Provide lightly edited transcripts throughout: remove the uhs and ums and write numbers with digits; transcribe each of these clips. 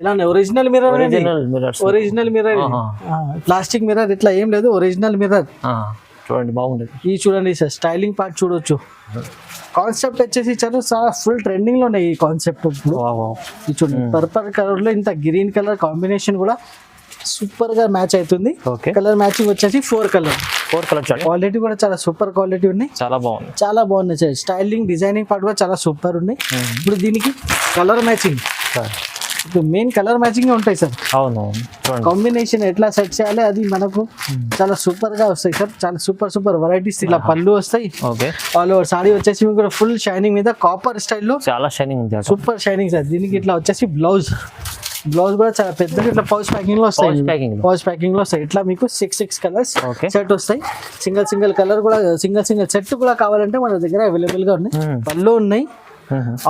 ఇలా original mirror, original mirror, plastic mirror ఇట్లా ఏం లేదు, ఒరిజినల్ మిర్రర్. చూడండి బాగుంది. ఈ చూడండి సార్, స్టైలింగ్ పార్ట్ చూడొచ్చు. కాన్సెప్ట్ వచ్చేసి చాలా ఫుల్ ట్రెండింగ్ లో ఉన్నాయి ఈ కాన్సెప్ట్. ఈ చూడండి పర్పల్ కలర్ లో ఇంత గ్రీన్ కలర్ కాంబినేషన్ కూడా సూపర్ గా మ్యాచ్ అవుతుంది. కలర్ మ్యాచింగ్ వచ్చేసి 4 కలర్ క్వాలిటీ కూడా చాలా సూపర్ క్వాలిటీ ఉన్నాయి. చాలా బాగున్నాయి సార్. స్టైలింగ్ డిజైనింగ్ పార్ట్ కూడా చాలా సూపర్ ఉన్నాయి. ఇప్పుడు దీనికి కలర్ మ్యాచింగ్, ఇప్పుడు మెయిన్ కలర్ మ్యాచింగ్ ఉంటాయి సార్. అవును, కాంబినేషన్ ఎట్లా సెట్ చేయాలి అది మనకు చాలా సూపర్ గా వస్తాయి సార్. చాలా సూపర్ వెరైటీస్. ఇలా పళ్ళు వస్తాయి. ఆల్ ఓవర్ సారీ వచ్చేసి మీకు ఫుల్ షైనింగ్ మీద కాపర్ స్టైల్లో చాలా షైనింగ్, సూపర్ షైనింగ్ సార్. దీనికి ఇట్లా వచ్చేసి బ్లౌజ్ కూడా చాలా పెద్దగా ఇట్లా పౌచ్ ప్యాకింగ్ లో వస్తాయి. పౌచ్ ప్యాకింగ్ లో వస్తాయి. ఇట్లా మీకు 6 కలర్స్ సెట్ వస్తాయి. సింగిల్ కలర్ కూడా, సింగిల్ సెట్ కూడా కావాలంటే మన దగ్గర అవైలబుల్ గా ఉన్నాయి. పళ్ళు ఉన్నాయి.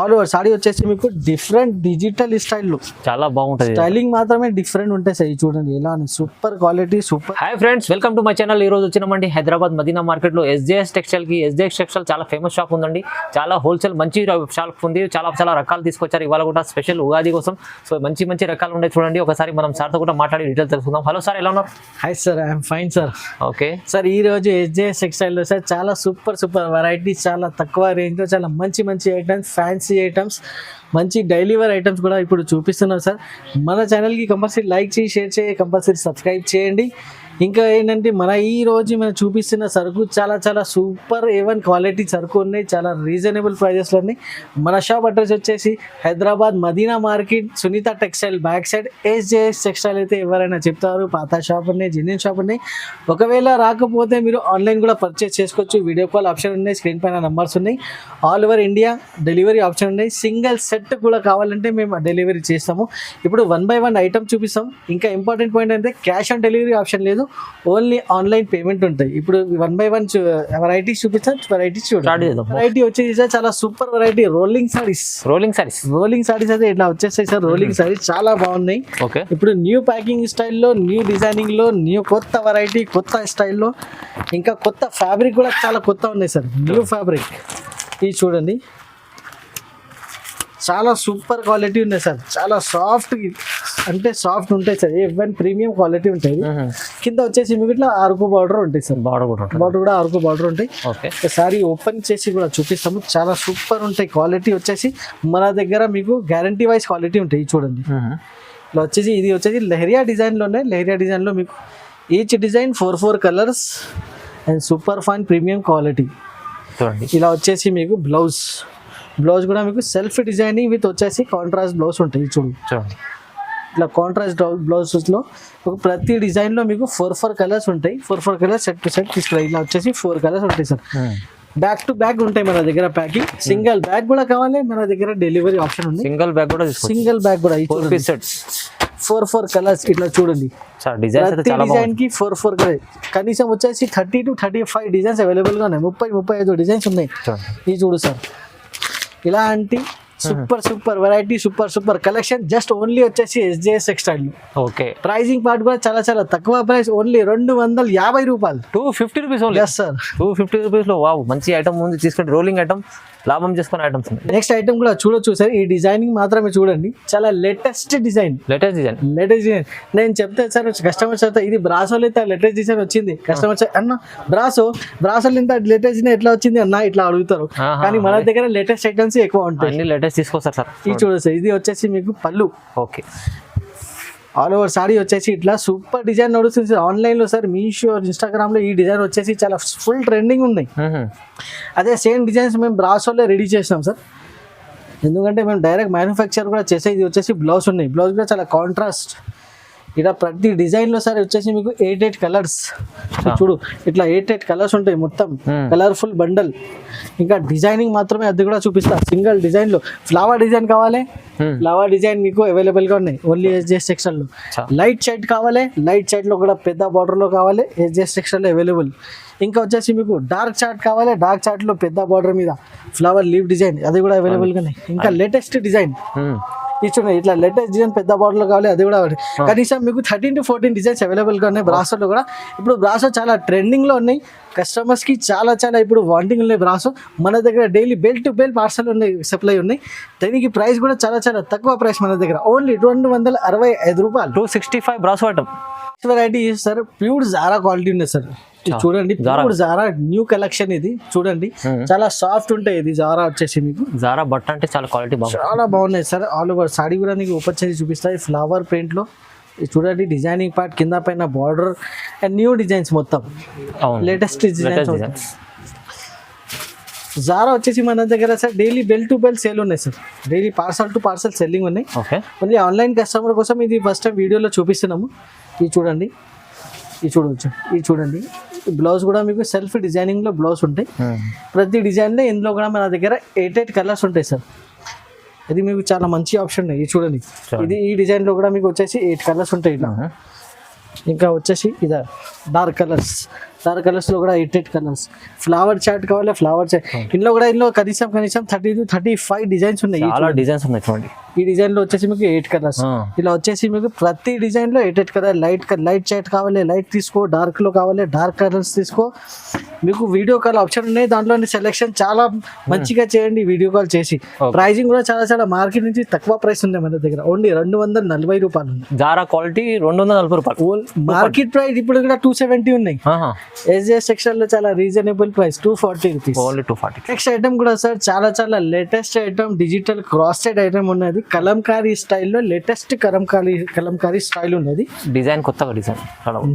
ఆల్ ఓవర్ సారీ వచ్చేసి మీకు డిఫరెంట్ డిజిటల్ స్టైల్లో చాలా బాగుంటుంది. స్టైలింగ్ మాత్రమే డిఫరెంట్ ఉంటాయి సార్. చూడండి ఎలా super quality, super. Hi friends, welcome to my channel. ఈ రోజు వచ్చినామండి హైదరాబాద్ మదీనా మార్కెట్ లో SJS టెక్స్టైల్ కి. SJS టెక్స్టైల్ చాలా ఫేమస్ షాప్ ఉందండి. చాలా హోల్సేల్ మంచి షాప్ ఉంది. చాలా రకాలు తీసుకొచ్చారు ఇవాళ కూడా స్పెషల్ ఉగాది కోసం. సో మంచి రకాలు ఉన్నాయి చూడండి. ఒకసారి మనం సార్ తో కూడా మాట్లాడి డీటెయిల్స్ తెలుసుకుందాం. హలో సార్, ఎలా ఉన్నారు? Hi sir, I'm fine sir. Okay sir, ఈ రోజు SJS టెక్స్టైల్ లో సార్ చాలా సూపర్ వెరైటీస్, చాలా తక్కువ రేంజ్ లో చాలా మంచి ఐటమ్స్, ఫ్యాన్సీ ఐటమ్స్, మంచి డైలీ వేర్ ఐటమ్స్ కూడా ఇప్పుడు చూపిస్తున్నాం సార్. మన ఛానల్కి కంపల్సరీ లైక్ చేసి, షేర్ చేయి, కంపల్సరీ సబ్స్క్రైబ్ చేయండి. ఇంకా ఏంటంటే ఈ రోజు మనం చూపిస్తున్న సరుకు చాలా సూపర్ A1 క్వాలిటీ సరుకు ఉన్నాయి. చాలా రీజనబుల్ ప్రైజెస్లో ఉన్నాయి. మన షాప్ అడ్రస్ వచ్చేసి Hyderabad Madina market, Sunitha textile back side. SJS textile అయితే ఎవరైనా చెప్తారు, పాత షాప్ ఉన్నాయి, జెన్యున్ షాప్ ఉన్నాయి. ఒకవేళ రాకపోతే మీరు ఆన్లైన్ కూడా పర్చేస్ చేసుకోవచ్చు. వీడియో కాల్ ఆప్షన్ ఉన్నాయి, స్క్రీన్ పైన నంబర్స్ ఉన్నాయి. All over India delivery option ఉన్నాయి. సింగిల్ సెట్ కూడా కావాలంటే మేము డెలివరీ చేస్తాము. ఇప్పుడు 1 by 1 ఐటమ్ చూపిస్తాం. ఇంకా ఇంపార్టెంట్ పాయింట్ అంటే క్యాష్ ఆన్ డెలివరీ ఆప్షన్ లేదు, ఓన్లీ ఆన్లైన్ పేమెంట్ ఉంటాయి. ఇప్పుడు 1 by 1 వెరైటీస్ చూపిస్తాం. వెరైటీస్ చూడండి. వెరైటీ వచ్చేసి చాలా సూపర్ వెరైటీ రోలింగ్ సారీస్ అయితే ఇట్లా వచ్చేస్తాయి సార్. రోలింగ్ సారీస్ చాలా బాగున్నాయి. ఇప్పుడు న్యూ ప్యాకింగ్ స్టైల్లో, న్యూ డిజైనింగ్ లో, న్యూ కొత్త వెరైటీ, కొత్త స్టైల్లో, ఇంకా కొత్త ఫ్యాబ్రిక్ కూడా చాలా కొత్త ఉన్నాయి సార్. న్యూ ఫ్యాబ్రిక్ ఇది చూడండి. చాలా సూపర్ క్వాలిటీ ఉన్నాయి సార్. చాలా సాఫ్ట్ ఉంటాయి సార్. A1 ప్రీమియం క్వాలిటీ ఉంటుంది. కింద వచ్చేసి మీకు ఇట్లా అరకు బార్డర్ ఉంటాయి సార్. బార్డర్ కూడా అరకు బార్డర్ ఉంటాయి. ఒకసారి ఓపెన్ చేసి కూడా చూపిస్తాము. చాలా సూపర్ ఉంటాయి. క్వాలిటీ వచ్చేసి మన దగ్గర మీకు గ్యారంటీ వైజ్ క్వాలిటీ ఉంటాయి. చూడండి ఇలా వచ్చేసి ఇది వచ్చేసి లెహరియా డిజైన్లోనే. లెహరియా డిజైన్లో మీకు each design 4 colours and super fine premium quality. ఇలా వచ్చేసి మీకు బ్లౌజ్ కూడా మీకు సెల్ఫ్ డిజైనింగ్ విత్ వచ్చేసి కాంట్రాస్ట్ బ్లౌజ్ ఉంటాయి. చూడు ఇట్లా కాంట్రాస్ట్ బ్లౌజెస్ లో ప్రతి డిజైన్ లో మీకు 4 కలర్స్ ఉంటాయి. 4 కలర్స్ సెట్ టు సెట్ తీసుకురా. ఇలా వచ్చేసి 4 కలర్స్ ఉంటాయి సార్. బ్యాక్ టు బ్యాక్ ఉంటాయి మన దగ్గర ప్యాకింగ్. సింగిల్ బ్యాగ్ కూడా కావాలి, మన దగ్గర డెలివరీ ఆప్షన్ ఉంది. సింగిల్ బ్యాగ్ కూడా 4 కలర్స్. ఇట్లా చూడండి, డిజైన్ కి 4 కలర్. కనీసం వచ్చేసి 30 to 35 డిజైన్స్ అవైలబుల్ గా ఉన్నాయి. 30-35 డిజైన్స్ ఉన్నాయి. ఇది చూడు సార్. ఇలాంటి super variety, super collection just only వచ్చేసి SJS టెక్స్టైల్. ప్రైజింగ్ పార్ట్ కూడా చాలా తక్కువ ప్రైస్, ఓన్లీ 250 రూపాయలు, 250 rupees only. Yes sir, 250 rupees లో వావ్, మంచి ఐటమ్ ఉంది. తీసుకుంటే రోలింగ్ ఐటమ్, లాభం చేసుకునే ఐటమ్స్. నెక్స్ట్ ఐటమ్ కూడా చూడొచ్చు సార్. ఈ డిజైనింగ్ మాత్రమే చూడండి. చాలా లేటెస్ట్ డిజైన్. నేను చెప్తే సార్ కస్టమర్స్ అయితే ఇది బ్రాసోలో అయితే లేటెస్ట్ డిజైన్ వచ్చింది. కస్టమర్స్ అన్న బ్రాసోలో ఇంత లేటెస్ట్ డిజైన్ ఎట్లా వచ్చింది అన్న ఇట్లా అడుగుతారు. కానీ మన దగ్గర లేటెస్ట్ ఐటమ్స్ ఎక్కువ ఉంటాయి. లేటెస్ట్ తీసుకొస్తారు సార్. ఇది చూడొచ్చు సార్. ఇది వచ్చేసి మీకు పళ్ళు. ఆల్ ఓవర్ సారీ వచ్చేసి ఇట్లా సూపర్ డిజైన్ నడుస్తుంది సార్. ఆన్లైన్ లో సార్, మీషో, ఇన్స్టాగ్రామ్ లో ఈ డిజైన్ వచ్చేసి చాలా ఫుల్ ట్రెండింగ్ ఉన్నాయి. అదే సేమ్ డిజైన్స్ మేము బ్రాసోలో రెడీ చేసినాం సార్. ఎందుకంటే మేము డైరెక్ట్ మ్యానుఫ్యాక్చర్ కూడా చేసే. ఇది వచ్చేసి బ్లౌజ్ ఉన్నాయి. బ్లౌజ్ కూడా చాలా కాంట్రాస్ట్. ఇలా ప్రతి డిజైన్ లో సార్ వచ్చేసి మీకు 8 కలర్స్. చూడు ఇట్లా 8 కలర్స్ ఉంటాయి. మొత్తం కలర్ఫుల్ బండల్. ఇంకా డిజైనింగ్ మాత్రమే అది కూడా చూపిస్తా. సింగిల్ డిజైన్ లో ఫ్లవర్ డిజైన్ కావాలి, ఫ్లవర్ డిజైన్ మీకు అవైలబుల్ గా ఉన్నాయి ఓన్లీ SJS టెక్స్టైల్ లో. లైట్ షైడ్ కావాలి, లైట్ షైడ్ లో కూడా పెద్ద బార్డర్ లో కావాలి, SJS టెక్స్టైల్ లో అవైలబుల్. ఇంకా వచ్చేసి మీకు డార్క్ చార్ట్ కావాలి, డార్క్ చార్ట్ లో పెద్ద బార్డర్ మీద ఫ్లవర్ లీవ్ డిజైన్, అది కూడా అవైలబుల్ గా ఉన్నాయి. ఇంకా లేటెస్ట్ డిజైన్ ఇది చూడండి ఇట్లా లేటెస్ట్ డిజైన్ పెద్ద బాటిల్ కావాలి అది కూడా కనీసం మీకు 13 to 14 డిజైన్స్ అవైలబుల్ గా ఉన్నాయి బ్రాసోలో కూడా. ఇప్పుడు బ్రాసో చాలా ట్రెండింగ్ లో ఉన్నాయి, కస్టమర్స్ కి చాలా ఇప్పుడు వాంటింగ్ ఉన్నాయి బ్రాసో. మన దగ్గర daily bell to bell parcel ఉన్నాయి, సప్లై ఉన్నాయి. దీనికి ప్రైస్ కూడా చాలా తక్కువ ప్రైస్ మన దగ్గర, ఓన్లీ 265 రూపాయలు. 265 brasso item variety sir. Pure Zara quality ఉంది సార్, చూడండి. ప్యూర్ జారా న్యూ కలెక్షన్ ఇది చూడండి, చాలా సాఫ్ట్ ఉంటాయి. ఇది జారా వచ్చేసి మీకు జారా బట్ట అంటే చాలా క్వాలిటీ బాగుంది, చాలా బాగున్నాయి సార్. ఆల్ ఓవర్ సాడీ కూడా నీకు ఓపెన్ చేసి చూపిస్తాయి ఫ్లవర్ ప్రింట్ లో. ఇది చూడండి డిజైనింగ్ పార్ట్ కింద పైన బార్డర్ అండ్ న్యూ డిజైన్స్ మొత్తం లేటెస్ట్ డిజైన్స్. జారా వచ్చేసి మన దగ్గర sir daily bell to bell sale ఉన్నాయి sir, daily parcel to parcel selling ఉన్నాయి. ఓన్లీ ఆన్లైన్ కస్టమర్ కోసం ఇది ఫస్ట్ టైం వీడియోలో చూపిస్తున్నాము. ఇది చూడండి, ఇది చూడవచ్చు, ఇది చూడండి. బ్లౌజ్ కూడా మీకు సెల్ఫ్ డిజైనింగ్ లో బ్లౌజ్ ఉంటాయి. ప్రతి డిజైన్ లో ఇందులో కూడా మన దగ్గర 8 కలర్స్ ఉంటాయి సార్. ఇది మీకు చాలా మంచి ఆప్షన్ ఉన్నాయి. ఇది చూడండి, ఇది ఈ డిజైన్ లో కూడా మీకు వచ్చేసి 8 కలర్స్ ఉంటాయి. ఇట్లా ఇంకా వచ్చేసి ఇదా డార్క్ కలర్స్ లో కూడా 8 కలర్స్. ఫ్లవర్ చాట్ కావాలి, ఫ్లవర్ చాట్ ఇందులో కూడా కనీసం 30 to 35 డిజైన్స్ ఉన్నాయి. చాలా డిజైన్స్ ఉన్నాయి చూడండి. ఈ డిజైన్ లో వచ్చేసి మీకు 8 కలర్స్. ఇలా వచ్చేసి మీకు ప్రతి డిజైన్ లో 8 కలర్. లైట్ చాట్ కావాలి లైట్ తీసుకో, డార్క్ లో కావాలి డార్క్ కలర్స్ తీసుకో. మీకు వీడియో కాల్ ఆప్షన్ ఉన్నాయి, దాంట్లో సెలెక్షన్ చాలా మంచిగా చేయండి వీడియో కాల్ చేసి. ప్రైజింగ్ కూడా చాలా మార్కెట్ నుంచి తక్కువ ప్రైస్ ఉంది మన దగ్గర, ఓన్లీ 240 రూపాయలు. జారా క్వాలిటీ 240 రూపాయలు. మార్కెట్ ప్రైస్ ఇప్పుడు కూడా 270 ఉన్నాయి. SJS సెక్షన్ లో చాలా reasonable price 240 rupees. Only 240. Next item కూడా సార్ చాలా latest item, digital cross set item ఉన్నది. కలంకారీ స్టైల్లో లేటెస్ట్ కలంకారీ స్టైల్ ఉన్నది. డిజైన్ కొత్తగా design,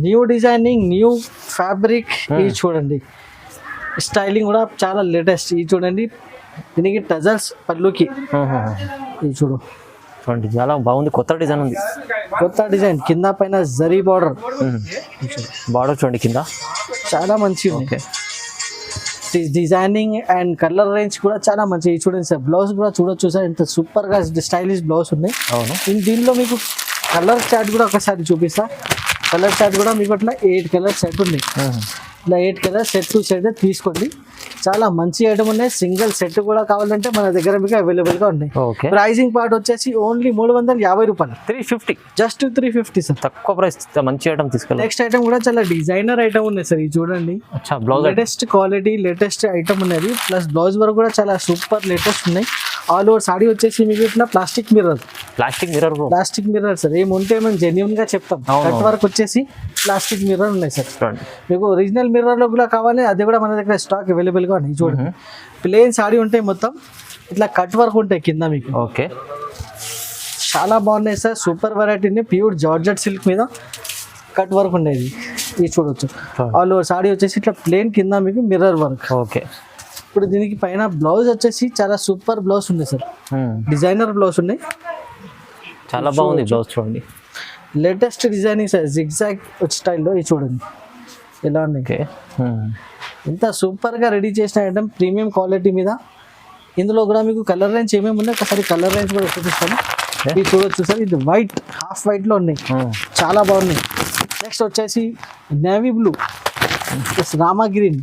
new designing, new fabric. ఇది చూడండి స్టైలింగ్ కూడా చాలా లేటెస్ట్. ఇది చూడండి దీనికి టజల్స్ పళ్ళుకి. ఇది చూడండి చాలా బాగుంది, కొత్త డిజైన్ ఉంది. కొత్త డిజైన్ కింద పైన జరీ బార్డర్ చూడండి కింద చాలా మంచిగా ఉంది. డిజైనింగ్ అండ్ కలర్ రేంజ్ కూడా చాలా మంచిగా. చూడండి సార్ బ్లౌజ్ కూడా చూడొచ్చు సార్, ఎంత సూపర్ గా స్టైలిష్ బ్లౌజ్ ఉన్నాయి. దీనిలో మీకు కలర్ చార్ట్ కూడా ఒకసారి చూపిస్తా. కలర్ చార్ట్ కూడా మీకు అట్లా 8 కలర్ సెట్ ఉన్నాయి. ఇలా 8 కలర్ సెట్ టు సెట్ తీసుకోండి. చాలా మంచి ఐటమ్ ఉన్నాయి. సింగిల్ సెట్ కూడా కావాలంటే మన దగ్గర మీకు అవైలబుల్ గా ఉన్నాయి. ప్రైజింగ్ పార్ట్ వచ్చేసి ఓన్లీ 350 రూపాయలు. 350, జస్ట్ 350 సార్, తక్కువ ప్రైస్, మంచి ఐటమ్ తీసుకోవాలి. నెక్స్ట్ ఐటమ్ కూడా చాలా డిజైనర్ ఐటమ్ ఉన్నాయి సార్. ఇది చూడండి లేటెస్ట్ క్వాలిటీ లేటెస్ట్ ఐటమ్ ఉన్నది. ప్లస్ బ్లౌజ్ వరకు కూడా చాలా సూపర్ లేటెస్ట్ ఉన్నాయి. ఆల్ ఓవర్ సాడీ వచ్చేసి మీకు ఇట్లా ప్లాస్టిక్ మిర్రర్ సార్. ఏముంటే మేము జెన్యున్ గా చెప్తాం. కట్ వర్క్ వచ్చేసి ప్లాస్టిక్ మిర్రర్ ఉన్నాయి సార్. మీకు ఒరిజినల్ మిర్రర్ లో కూడా కావాలి, అది కూడా మన దగ్గర స్టాక్ అవైలబుల్ గా ఉన్నాయి. చూడండి ప్లేన్ సాడీ ఉంటాయి మొత్తం, ఇట్లా కట్ వర్క్ ఉంటాయి కింద మీకు. ఓకే చాలా బాగున్నాయి సార్, సూపర్ వెరైటీ ఉన్నాయి. ప్యూర్ జార్జెట్ సిల్క్ మీద కట్ వర్క్ ఉండేది. ఇది చూడొచ్చు. ఆల్ ఓవర్ సాడీ వచ్చేసి ఇట్లా ప్లేన్ కింద మీకు మిర్రర్ వర్క్. ఓకే ఇప్పుడు దీనికి పైన బ్లౌజ్ వచ్చేసి చాలా సూపర్ బ్లౌజ్ ఉంది సార్, డిజైనర్ బ్లౌజ్ ఉన్నాయి. చాలా బాగుంది బ్లౌజ్ చూడండి. లేటెస్ట్ డిజైనింగ్ సార్, జిగ్జాగ్ స్టైల్లో. ఇది చూడండి ఎలా ఉన్నాయి, ఎంత సూపర్ గా రెడీ చేసిన ఐటమ్, ప్రీమియం క్వాలిటీ మీద. ఇందులో కూడా మీకు కలర్ రేంజ్ ఏమేమి ఉన్నాయి ఒకసారి కలర్ రేంజ్ కూడా చూపిస్తాను. ఇది చూడొచ్చు సార్, ఇది వైట్ హాఫ్ వైట్ లో ఉన్నాయి, చాలా బాగున్నాయి. నెక్స్ట్ వచ్చేసి navy blue, Rama green.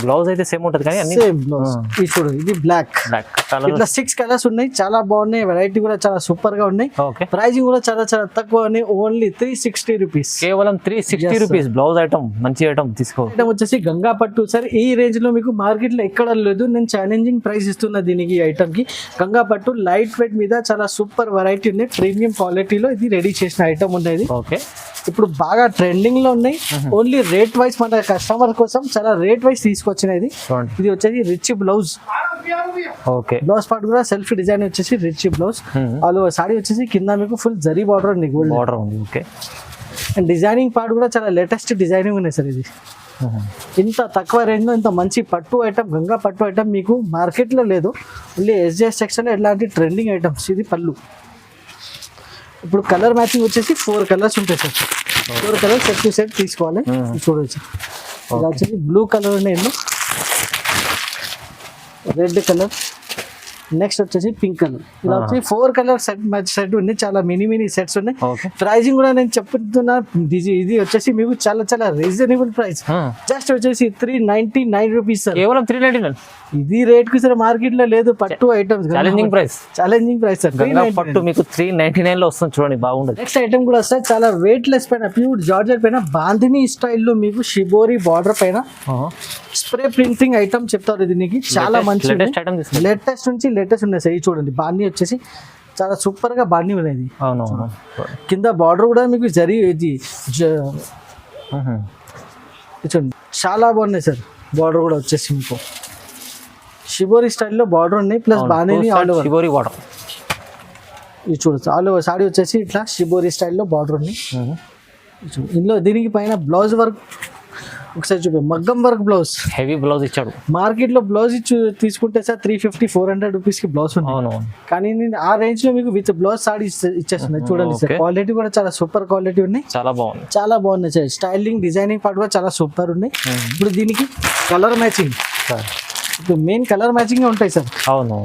Blouse అయితే సేమ్ ఉంటుంది కానీ సేమ్ బ్లౌజ్. ఇది చూడు, ఇది బ్లాక్. ఇట్లా 6 కలర్స్ ఉన్నాయి, చాలా బాగున్నాయి. వెరైటీ కూడా చాలా సూపర్ గా ఉన్నాయి. ప్రైజింగ్ కూడా చాలా తక్కువ, ఓన్లీ 360 రూపీస్. కేవలం 360 రూపీస్ బ్లౌజ్ ఐటమ్, మంచి ఐటమ్ తీసుకో. ఐటమ్ వచ్చేసి గంగా పట్టు సార్. ఈ రేంజ్ లో మీకు మార్కెట్ లో ఎక్కడ లేదు. నేను ఛాలెంజింగ్ ప్రైస్ ఇస్తున్నా దీనికి. ఈ ఐటమ్ కి గంగా పట్టు లైట్ వెయిట్ మీద చాలా సూపర్ వెరైటీ ఉన్నాయి. ప్రీమియం క్వాలిటీలో ఇది రెడీ చేసిన ఐటమ్ ఉన్నది. ఓకే ఇప్పుడు బాగా ట్రెండింగ్ లో ఉన్నాయి. ఓన్లీ రేట్ వైజ్ మన కస్టమర్ కోసం చాలా రేట్ వైజ్ తీసుకొచ్చినది. ఇది వచ్చేసి rich blouse. Okay blouse part కూడా సెల్ఫ్ డిజైన్ వచ్చేసి rich blouse. All over saree వచ్చేసి కింద మీకు ఫుల్ జరీ బార్డర్ ఉంది, గోల్డ్ బార్డర్ ఉంది. ఓకే అండ్ డిజైనింగ్ పార్ట్ కూడా చాలా లేటెస్ట్ డిజైనింగ్ ఉన్నాయి సార్. ఇది ఇంత తక్కువ రేంజ్ లో ఇంత మంచి పట్టు ఐటమ్, గంగా పట్టు ఐటమ్ మీకు మార్కెట్ లో లేదు. ఓన్లీ SJS సెక్షన్ లో ఇలాంటి ట్రెండింగ్ ఐటమ్స్. ఇది పళ్ళు. ఇప్పుడు కలర్ మ్యాచింగ్ వచ్చేసి 4 కలర్స్ ఉంటాయి sir. 4 colours set to set తీసుకోవాలి. చూడవచ్చు, ఇది వచ్చేసి బ్లూ కలర్ ఉన్నాయి, రెడ్ కలర్, నెక్స్ట్ వచ్చేసి పింక్ కలర్. ఇలా వచ్చి 4 కలర్ సెట్ ఉన్నాయి, చాలా మినీ సెట్స్ ఉన్నాయి. ఓకే. ప్రైజింగ్ కూడా నేను చెప్తున్నా, ఇది వచ్చేసి మీకు చాలా రీజనబుల్ ప్రైస్. జస్ట్ వచ్చేసి 399 రూపీస్ సార్. కేవలం 399. ఇది రేట్ కి సార్ మార్కెట్ లో లేదు. పట్టు items challenging price sir. Sir. పట్టు మీకు 399 లో వస్తుంది చూడండి, బాగుండదు. నెక్స్ట్ ఐటమ్ కూడా సార్ చాలా వెయిట్ లెస్ పైన ప్యూర్ జార్జెట్ పైన బాందిని స్టైల్లో మీకు షిబోరి బార్డర్ పైన స్ప్రే ప్రింటింగ్ ఐటమ్ చెప్తారు. దీనికి చాలా మంచి లేటెస్ట్ నుంచి లేటెస్ట్ ఉన్నాయి సార్. ఇది చూడండి, బాంది వచ్చేసి చాలా సూపర్ గా బాంది ఉన్నది. అవునవును. కింద బార్డర్ కూడా మీకు ఇది చూడండి, చాలా బాగున్నాయి సార్. బార్డర్ కూడా వచ్చేసి మీకు షిబోరి స్టైల్లో బార్డర్ ఉన్నాయి, plus bandhani all over shibori border. ఇది చూడొచ్చు, ఆల్ ఓవర్ సాడీ వచ్చేసి ఇట్లా షిబోరి స్టైల్లో బార్డర్ ఉన్నాయి. ఇందులో దీనికి పైన బ్లౌజ్ వర్క్ ఒకసారి చూపి, మగ్గం వర్క్ బ్లౌజ్, హెవీ బ్లౌజ్ ఇచ్చాడు. మార్కెట్ లో బ్లౌజ్ తీసుకుంటే సార్ 350-400 రూపీస్ కి బ్లౌజ్ ఉంది. అవును. కానీ ఆ రేంజ్ లో మీకు విత్ బ్లౌజ్ సాడీ ఇచ్చేస్తున్నాయి. చూడండి సార్, క్వాలిటీ కూడా చాలా సూపర్ క్వాలిటీ ఉన్నాయి, చాలా బాగుంది. చాలా బాగున్నాయి సార్. స్టైలింగ్ డిజైనింగ్ పార్ట్ కూడా చాలా సూపర్ ఉన్నాయి. ఇప్పుడు దీనికి కలర్ మ్యాచింగ్, ఇప్పుడు మెయిన్ కలర్ మ్యాచింగ్ ఉంటాయి సార్. అవును.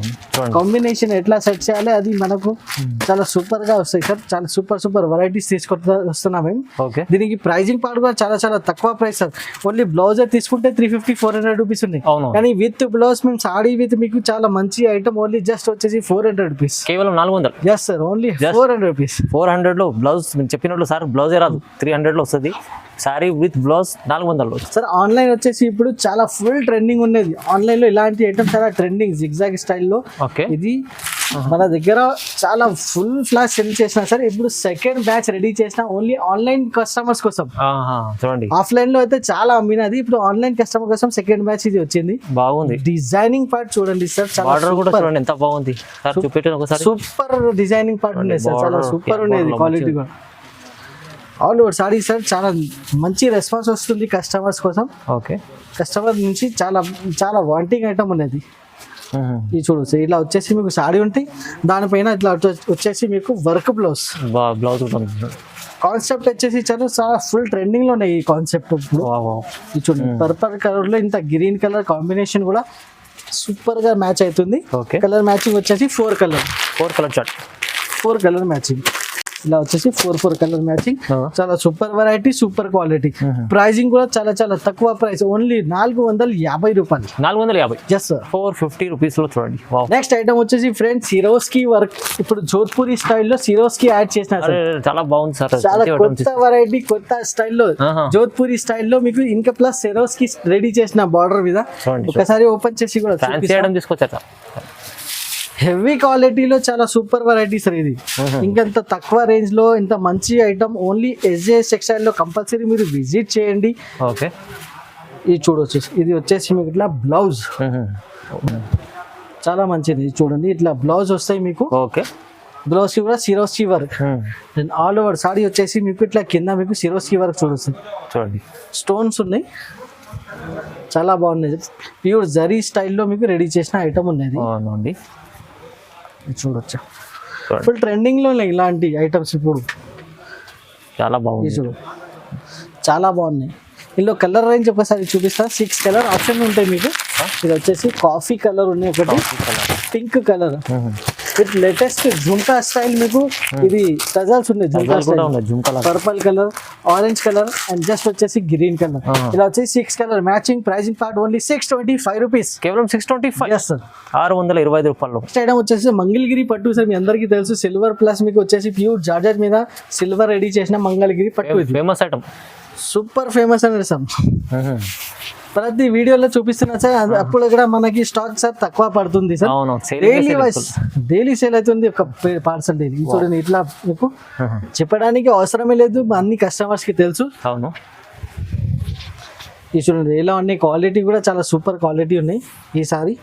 కాంబినేషన్ ఎట్లా సెట్ చేయాలి అది మనకు చాలా సూపర్ గా వస్తాయి సార్. చాలా సూపర్ వెరైటీస్ వస్తున్నాం మేము. ఓకే. దీనికి ప్రైజింగ్ పార్ట్ కూడా చాలా తక్కువ ప్రైస్ సార్. ఓన్లీ బ్లౌజ్ తీసుకుంటే 350-400 రూపీస్ ఉన్నాయి. కానీ విత్ బ్లౌజ్ మేము సాడీ విత్ మీకు చాలా మంచి ఐటమ్ ఓన్లీ జస్ట్ వచ్చేసి 400 రూపీస్, కేవలం 400. Yes sir, only 400 rupees. 400 లో బ్లౌజ్ చెప్పినట్లు సార్, బ్లౌజే రాదు. 300 లో వస్తుంది sorry with blouse 400 sir. Online వచ్చేసి ఇప్పుడు చాలా ఫుల్ ట్రెండింగ్ ఉన్నది. ఆన్లైన్ లో ఇలాంటి ఐటమ్ చాలా ట్రెండింగ్ జిగ్జాగ్ స్టైల్లో. ఓకే. ఇది మన దగ్గర చాలా ఫుల్ ఫ్లాష్ సెల్ చేసిన సార్. ఇప్పుడు సెకండ్ బ్యాచ్ రెడీ చేసిన ఓన్లీ ఆన్లైన్ కస్టమర్స్ కోసం. చూడండి, ఆఫ్లైన్ లో అయితే చాలా అమ్మినది, ఇప్పుడు ఆన్లైన్ కస్టమర్ కోసం సెకండ్ బ్యాచ్ ఇది వచ్చింది. బాగుంది. డిజైనింగ్ పార్ట్ చూడండి సార్, బార్డర్ కూడా చూడండి ఎంత బాగుంది సార్. చూపెట్టండి ఒకసారి. సూపర్ డిజైనింగ్ పార్ట్ ఉంది సార్, చాలా సూపర్ ఉండేది క్వాలిటీ కూడా. ఆల్ ఓవర్ సారీ సార్, చాలా మంచి రెస్పాన్స్ వస్తుంది కస్టమర్స్ కోసం. ఓకే. కస్టమర్ నుంచి చాలా వాంటింగ్ ఐటమ్ ఉన్నది. ఇది చూడు సార్, ఇలా వచ్చేసి మీకు సాడీ ఉంటాయి, దానిపైన ఇట్లా వచ్చేసి మీకు వర్క్ బ్లౌజ్. కాన్సెప్ట్ వచ్చేసి చాలా ఫుల్ ట్రెండింగ్ లో ఉన్నాయి ఈ కాన్సెప్ట్. ఇప్పుడు ఇది చూడండి, పర్పల్ కలర్ లో ఇంత గ్రీన్ కలర్ కాంబినేషన్ కూడా సూపర్ గా మ్యాచ్ అవుతుంది. కలర్ మ్యాచింగ్ వచ్చేసి 4 కలర్ చార్ట్, 4 కలర్ మ్యాచింగ్. ఇలా వచ్చేసి 4 కలర్ మ్యాచింగ్. చాలా super variety, super quality. Pricing కూడా చాలా తక్కువ ప్రైస్, ఓన్లీ 450 రూపాయలు. 450. ఎస్ సార్, 450 రూపీస్ లో చూడండి. నెక్స్ట్ ఐటమ్ వచ్చేసి ఫ్రెండ్స్ సిరోస్కి వర్క్. ఇప్పుడు జోధ్పూరి స్టైల్లో సిరోస్కి యాడ్ చేసిన చాలా బాగుంది సార్. చాలా కొత్త వెరైటీ, కొత్త స్టైల్లో జోధ్పూరి స్టైల్లో మీకు ఇంకా ప్లస్ సిరోస్కి రెడీ చేసిన బార్డర్ మీద. ఒకసారి ఓపెన్ చేసి కూడా తీసుకొచ్చా. హెవీ క్వాలిటీలో చాలా సూపర్ వెరైటీ సార్. ఇది ఇంకంత తక్కువ రేంజ్ లో ఇంత మంచి ఐటమ్ ఓన్లీ SJS టెక్స్టైల్ లో కంపల్సరీ మీరు విజిట్ చేయండి. ఓకే. ఇది చూడొచ్చు, ఇది వచ్చేసి మీకు ఇట్లా బ్లౌజ్ చాలా మంచిది. చూడండి, ఇట్లా బ్లౌజ్ వస్తాయి మీకు. ఓకే. బ్లౌజ్ కూడా Swarovski work. All over saree వచ్చేసి మీకు ఇట్లా కింద మీకు సిరోస్కి వర్క్ చూడండి, స్టోన్స్ ఉన్నాయి, చాలా బాగున్నాయి. ప్యూర్ జరీ స్టైల్లో మీకు రెడీ చేసిన ఐటమ్ ఉన్నది. చూడొచ్చు, ఫుల్ ట్రెండింగ్ లో ఇలాంటి ఐటమ్స్ ఇప్పుడు చాలా బాగుంది. చూడు, చాలా బాగున్నాయి. ఇందులో కలర్ రేంజ్ ఒకసారి చూపిస్తా. 6 కలర్ ఆప్షన్ ఉంటాయి మీకు. ఇది వచ్చేసి కాఫీ కలర్ ఉన్నాయి, ఒకటి pink colour with latest jhumka style. మీకు ఇది టజల్స్ ఉన్నాయి, purple colour, orange colour and just వచ్చేసి గ్రీన్ కలర్. ఇలా వచ్చేసి 6 colour matching. Pricing part only 625 rupees, కేవలం 625. ఎస్ సార్, 625 రూపాయలు. నెక్స్ట్ ఐటమ్ వచ్చేసి మంగళగిరి పట్టు సార్. మీ అందరికీ తెలుసు, సిల్వర్ ప్లస్ మీకు వచ్చేసి ప్యూర్ జార్జెట్ మీద సిల్వర్ రెడీ చేసిన మంగళగిరి పట్టు. ఫేమస్ ఐటమ్, సూపర్ ఫేమస్ అనేది సార్. ప్రతి వీడియోలో చూపిస్తున్నా సార్. అప్పుడు కూడా మనకి స్టాక్ సార్ తక్కువ పడుతుంది సార్. డైలీ సేల్ అవుతుంది ఒక పార్సల్ డైలీ. చూడండి, ఇట్లా మీకు చెప్పడానికి అవసరమే లేదు, అన్ని కస్టమర్స్ కి తెలుసు. అవును. ఈ చూడండి, ఇలా ఉన్నాయి. క్వాలిటీ కూడా చాలా సూపర్ క్వాలిటీ ఉన్నాయి. ఈసారి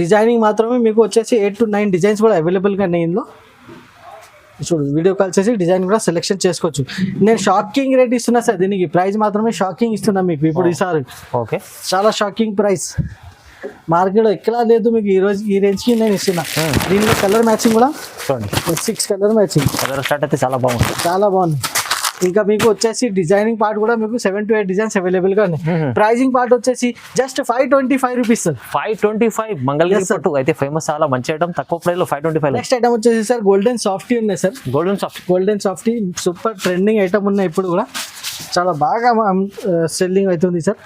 డిజైనింగ్ మాత్రమే మీకు వచ్చేసి 8 to 9 డిజైన్స్ కూడా అవైలబుల్గా ఉన్నాయి ఇందులో. చూడు, వీడియో కాల్ చేసి డిజైన్ కూడా సెలెక్షన్ చేసుకోవచ్చు. నేను షాకింగ్ రేట్ ఇస్తున్నా సార్. దీనికి ప్రైస్ మాత్రమే షాకింగ్ ఇస్తున్నా మీకు ఇప్పుడు ఈసారి. ఓకే. చాలా షాకింగ్ ప్రైస్, మార్కెట్లో ఎక్కడా లేదు మీకు ఈ రేంజ్కి నేను ఇస్తున్నా. దీనిలో కలర్ మ్యాచింగ్ కూడా 6 కలర్ మ్యాచింగ్. కలర్ స్టార్ట్ అయితే చాలా బాగుంది, చాలా బాగుంది. ఇంకా మీకు వచ్చేసి డిజైనింగ్ పార్ట్ కూడా మీకు 7 to 8 డిజైన్స్ అవైలబుల్ గా ఉన్నాయి. ప్రైజింగ్ పార్ట్ వచ్చేసి జస్ట్ 525 రూపీస్ సార్. 525 మంగళగిరి పట్టు అయితే ఫేమస్, చాలా మంచి ఐటమ్, తక్కువ ప్రైస్ లో 525. నెక్స్ట్ ఐటమ్ వచ్చేసి సార్ గోల్డెన్ సాఫ్టీ ఉన్నాయి sir. Golden softy super trending item ఉన్నాయి ఇప్పుడు కూడా, చాలా బాగా సెల్లింగ్ అవుతుంది సార్.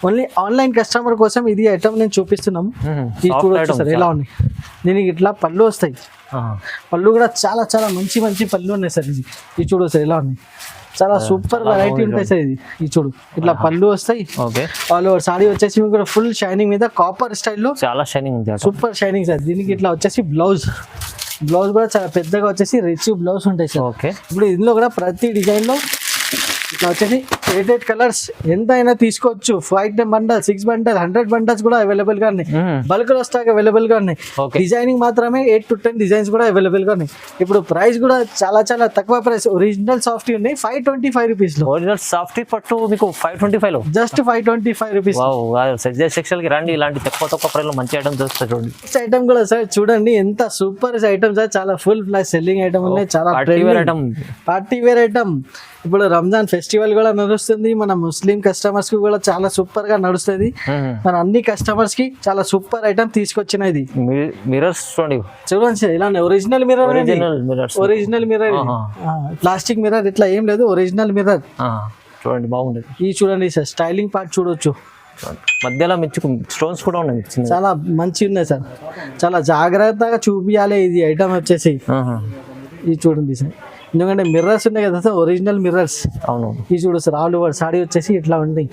ఓన్లీ ఆన్లైన్ కస్టమర్ కోసం ఇది ఐటమ్ నేను చూపిస్తున్నాము. ఇది చూడొచ్చు సార్ ఎలా ఉన్నాయి. దీనికి ఇట్లా పళ్ళు వస్తాయి, పళ్ళు కూడా చాలా చాలా మంచి మంచి పళ్ళు ఉన్నాయి సార్. ఇది చూడు సార్ ఎలా ఉన్నాయి, చాలా సూపర్ వెరైటీ ఉంటాయి సార్. ఇది చూడు ఇట్లా పళ్ళు వస్తాయి. ఆల్ ఓవర్ సారీ వచ్చేసి మీకు ఫుల్ షైనింగ్ మీద కాపర్ స్టైల్లో చాలా షైనింగ్, సూపర్ షైనింగ్ సార్. దీనికి ఇట్లా వచ్చేసి బ్లౌజ్ కూడా చాలా పెద్దగా వచ్చేసి రిచ్ బ్లౌజ్ ఉంటాయి సార్. ఇప్పుడు ఇందులో కూడా ప్రతి డిజైన్ లో ఇట్లా వచ్చేసి 8 కలర్స్ ఎంత అయినా తీసుకోవచ్చు. 5 బండల్ 6 బండల్ 100 బండల్స్ కూడా అవైలబుల్ గా ఉన్నాయి. బల్క్ లో స్టాక్ అవైలబుల్ గా ఉన్నాయి. డిజైనింగ్ మాత్రమే 8 to 10 డిజైన్స్ కూడా అవైలబుల్ గా ఉన్నాయి. ఇప్పుడు ప్రైస్ కూడా చాలా చాలా తక్కువ ప్రైస్. ఒరిజినల్ సాఫ్టీ ఉన్నాయి 525 రూపీస్ లో. ఒరిజినల్ సాఫ్టీ పట్టు మీకు 525 లో, జస్ట్ 525 రూపీస్. సజ్జా సెక్షన్ కి రండి, ఇలాంటి తక్కువ ప్రైస్ లో మంచి ఐటమ్ దొరుకుతాయి. చూడండి ఐటమ్ కూడా సార్ చూడండి ఎంత సూపర్ ఐటమ్ సార్. చాలా ఫుల్ ప్లస్ సెల్లింగ్ ఐటమ్ ఉన్నాయి, చాలా పార్టీ వేర్ ఐటమ్. ఇప్పుడు రంజాన్ ఫెస్టివల్ కూడా నడుస్తుంది, మన ముస్లిం కస్టమర్స్ కి కూడా చాలా సూపర్ గా నడుస్తుంది. మన అన్ని కస్టమర్స్ కి చాలా సూపర్ ఐటమ్ తీసుకొచ్చినది. మిర్రర్స్ చూడండి సార్ ఇలా original mirror, original mirror, plastic mirror ఇట్లా ఏం లేదు, ఒరిజినల్ మిర్రర్. చూడండి బాగుంది. ఇది చూడండి సార్ స్టైలింగ్ పార్ట్ చూడొచ్చు, మధ్యలో మిర్చి స్టోన్స్ కూడా ఉన్నాయి, చాలా మంచి ఉన్నాయి సార్. చాలా జాగ్రత్తగా చూపియాలి ఇది ఐటమ్ వచ్చేసి. ఇది చూడండి సార్, ఎందుకంటే మిర్రర్స్ ఉన్నాయి కదా సార్, ఒరిజినల్ మిర్రర్స్. అవును. ఇది చూడు సార్ ఆల్ ఓవర్ సారీ వచ్చేసి ఇట్లా ఉంది,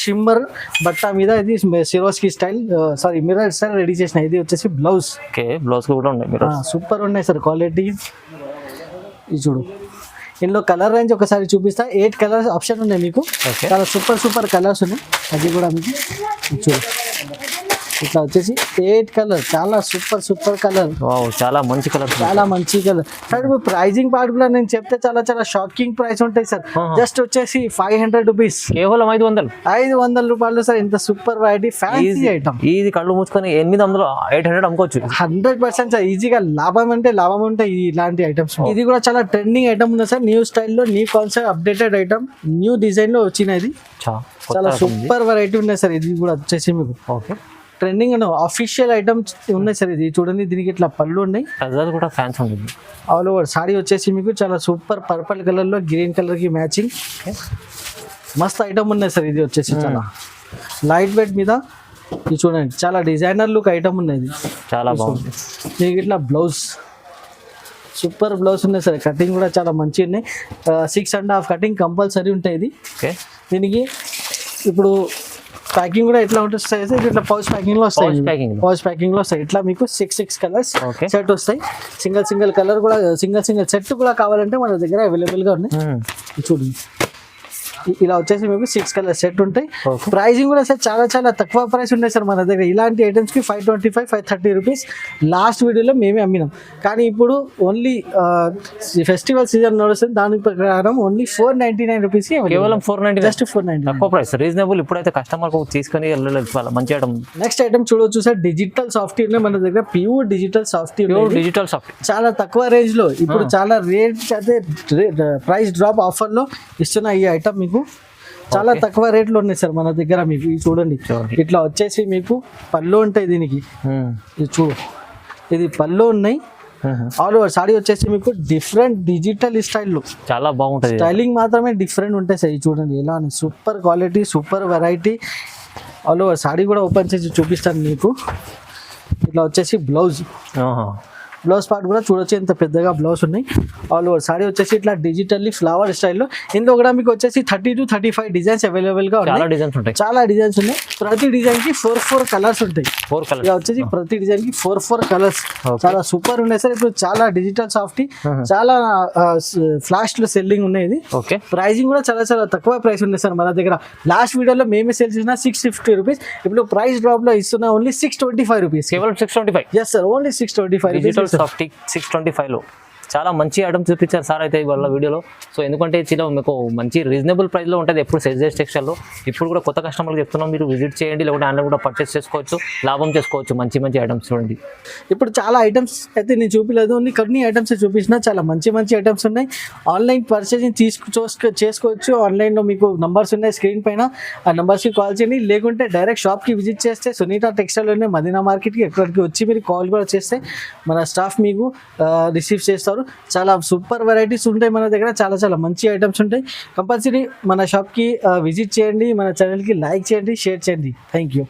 షిమ్మర్ బట్ట మీద. ఇది Swarovski style sorry mirror style ready చేసిన. ఇది వచ్చేసి బ్లౌజ్. బ్లౌజ్ కూడా ఉన్నాయి, సూపర్ ఉన్నాయి సార్ క్వాలిటీ. ఇది చూడు ఇందులో కలర్ రేంజ్ ఒకసారి చూపిస్తా. 8 కలర్స్ ఆప్షన్ ఉన్నాయి మీకు, చాలా సూపర్ కలర్స్ ఉన్నాయి. అది కూడా మీకు చూడు ఇట్లా వచ్చేసి 8 కలర్, చాలా సూపర్ కలర్, చాలా మంచి కలర్, చాలా మంచి కలర్ సార్. ఇప్పుడు ప్రైజింగ్ పార్ట్ కూడా నేను చెప్తే చాలా షాకింగ్ ప్రైస్ ఉంటాయి సార్. జస్ట్ వచ్చేసి 500 రూపీస్, కేవలం 500 రూపాయలు సార్. ఇంత సూపర్ వెరైటీ ఫ్యాన్సీ ఐటమ్. ఇది కళ్ళు మూసుకొని 800 800 అమ్ముకోవచ్చు 100% సార్. ఈజీగా లాభం ఉంటాయి ఇలాంటి ఐటమ్స్. ఇది కూడా చాలా ట్రెండింగ్ ఐటమ్ ఉంది సార్, న్యూ స్టైల్లో, new concept, updated item, new design లో వచ్చినది. చాలా సూపర్ వెరైటీ ఉన్నాయి సార్. ఇది కూడా వచ్చేసి మీకు ట్రెండింగ్ అఫీషియల్ ఐటమ్స్ ఉన్నాయి సార్. ఇది చూడండి, దీనికి ఇట్లా పళ్ళు ఉన్నాయి, కూడా ఫ్యాన్స్ ఉంటుంది. ఆల్ ఓవర్ సారీ వచ్చేసి మీకు చాలా సూపర్ పర్పుల్ కలర్ లో గ్రీన్ కలర్ కి మ్యాచింగ్ మస్త్ ఐటమ్ ఉన్నాయి సార్. ఇది వచ్చేసి చాలా లైట్ వెయిట్ మీద. ఇది చూడండి చాలా డిజైనర్ లుక్ ఐటమ్ ఉన్నది, చాలా బాగుంది. దీనికి ఇట్లా బ్లౌజ్, సూపర్ బ్లౌజ్ ఉన్నాయి సార్. కటింగ్ కూడా చాలా మంచిగా ఉన్నాయి. 6.5 కటింగ్ కంపల్సరీ ఉంటాయి. ఇది దీనికి ఇప్పుడు ప్యాకింగ్ కూడా ఎట్లా ఉంటుంది, ఇట్లా పౌచ్ ప్యాకింగ్ లో వస్తాయి. ఇట్లా మీకు 6 కలర్స్ సెట్ వస్తాయి. సింగిల్ కలర్ కూడా, సింగిల్ సెట్ కూడా కావాలంటే మన దగ్గర అవైలబుల్ గా ఉన్నాయి. చూడండి ఇలా వచ్చేసి మీకు 6 కలర్ సెట్ ఉంటాయి. ప్రైజింగ్ కూడా సార్ చాలా తక్కువ ప్రైస్ ఉన్నాయి సార్ మన దగ్గర. ఇలాంటి ఐటమ్స్ కి 525 530 రూపీస్ లాస్ట్ వీడియోలో మేమే అమ్మినాం. కానీ ఇప్పుడు ఓన్లీ ఫెస్టివల్ సీజన్ నడుస్తుంది, దాని ప్రకారం ఓన్లీ 499 రూపీస్, కేవలం 490, జస్ట్ 490, తక్కువ ప్రైస్, రీజనబుల్. ఇప్పుడైతే కస్టమర్ తీసుకొని మంచి ఐటమ్. నెక్స్ట్ ఐటమ్ చూడొచ్చు సార్, డిజిటల్ సాఫ్టీ ఉన్నాయి మన దగ్గర. ప్యూర్ డిజిటల్ సాఫ్టీ, చాలా తక్కువ రేంజ్ లో. ఇప్పుడు చాలా రేట్ అయితే ప్రైస్ డ్రాప్ ఆఫర్ లో ఇస్తున్న ఈ ఐటమ్ మీకు చాలా తక్కువ రేట్లో ఉన్నాయి సార్ మన దగ్గర. మీకు చూడండి ఇట్లా వచ్చేసి మీకు పళ్ళు ఉంటాయి. దీనికి ఇది చూడు, ఇది పళ్ళు ఉన్నాయి. ఆల్ ఓవర్ సారీ వచ్చేసి మీకు డిఫరెంట్ డిజిటల్ స్టైల్లో చాలా బాగుంటుంది. స్టైలింగ్ మాత్రమే డిఫరెంట్ ఉంటాయి సార్. ఇది చూడండి ఎలా super quality, super variety. All over sorry కూడా ఓపెన్ చేసి చూపిస్తాను మీకు. ఇట్లా వచ్చేసి బ్లౌజ్ పార్ట్ కూడా చూడొచ్చు, ఎంత పెద్దగా బ్లౌజ్ ఉన్నాయి. ఆల్ ఓవర్ సారీ వచ్చేసి ఇట్లా డిజిటల్లీ ఫ్లవర్ స్టైల్లో. ఇందులో కూడా మీకు వచ్చేసి 30 to 35 డిజైన్స్ అవైలబుల్ గా ఉన్నాయి. చాలా డిజైన్స్ ఉన్నాయి. ప్రతి డిజైన్ కి 4 కలర్స్ ఉంటాయి. ఇలా వచ్చేసి ప్రతి డిజైన్ కి 4 కలర్స్, చాలా సూపర్ ఉన్నాయి సార్. ఇప్పుడు చాలా డిజిటల్ సాఫ్టీ, చాలా ఫ్లాష్ లో సెల్లింగ్ ఉన్నాయి. ఇది ప్రైజింగ్ కూడా చాలా తక్కువ ప్రైస్ ఉన్నాయి సార్ మన దగ్గర. లాస్ట్ వీడియోలో మేమే సేల్ చేసిన 650 రూపీస్. ఇప్పుడు ప్రైస్ డ్రాప్ లో ఇస్తున్నా ఓన్లీ 625 రూపీస్, కేవలం 625. Yes sir, only 625 rupees. సాఫ్టీ 625 లో చాలా మంచి ఐటమ్ చూపించారు సార్ అయితే ఇవాళ వీడియోలో. సో ఎందుకంటే చాలా మీకు మంచి రీజనబుల్ ప్రైస్లో ఉంటుంది ఎప్పుడు ఎస్జేఎస్ టెక్స్టైల్లో. ఇప్పుడు కూడా కొత్త కస్టమర్లకు చెప్తున్నాం, మీరు విజిట్ చేయండి, లేకుంటే ఆన్లైన్ కూడా పర్చేస్ చేసుకోవచ్చు, లాభం చేసుకోవచ్చు. మంచి మంచి ఐటమ్స్ చూడండి. ఇప్పుడు చాలా ఐటమ్స్ అయితే నేను చూపించలేదు, ఓన్లీ కొన్ని ఐటమ్స్ చూపించిన. చాలా మంచి మంచి ఐటమ్స్ ఉన్నాయి. ఆన్లైన్ పర్చేసింగ్ చేసుకోవచ్చు. ఆన్లైన్లో మీకు నంబర్స్ ఉన్నాయి స్క్రీన్ పైన, ఆ నెంబర్స్కి కాల్ చేయండి. లేకుంటే డైరెక్ట్ షాప్కి విజిట్ చేస్తే సునీత టెక్స్టైల్లోనే మదీనా మార్కెట్కి ఎక్కడికి వచ్చి మీరు కాల్ కూడా చేస్తే మన స్టాఫ్ మీకు రిసీవ్ చేస్తారు. చాలా సూపర్ వెరైటీస్ ఉంటాయి మన దగ్గర, చాలా చాలా మంచి ఐటమ్స్ ఉంటాయి. కంపల్సరీ మన షాప్కి విజిట్ చేయండి, మన ఛానల్కి లైక్ చేయండి, షేర్ చేయండి. Thank you.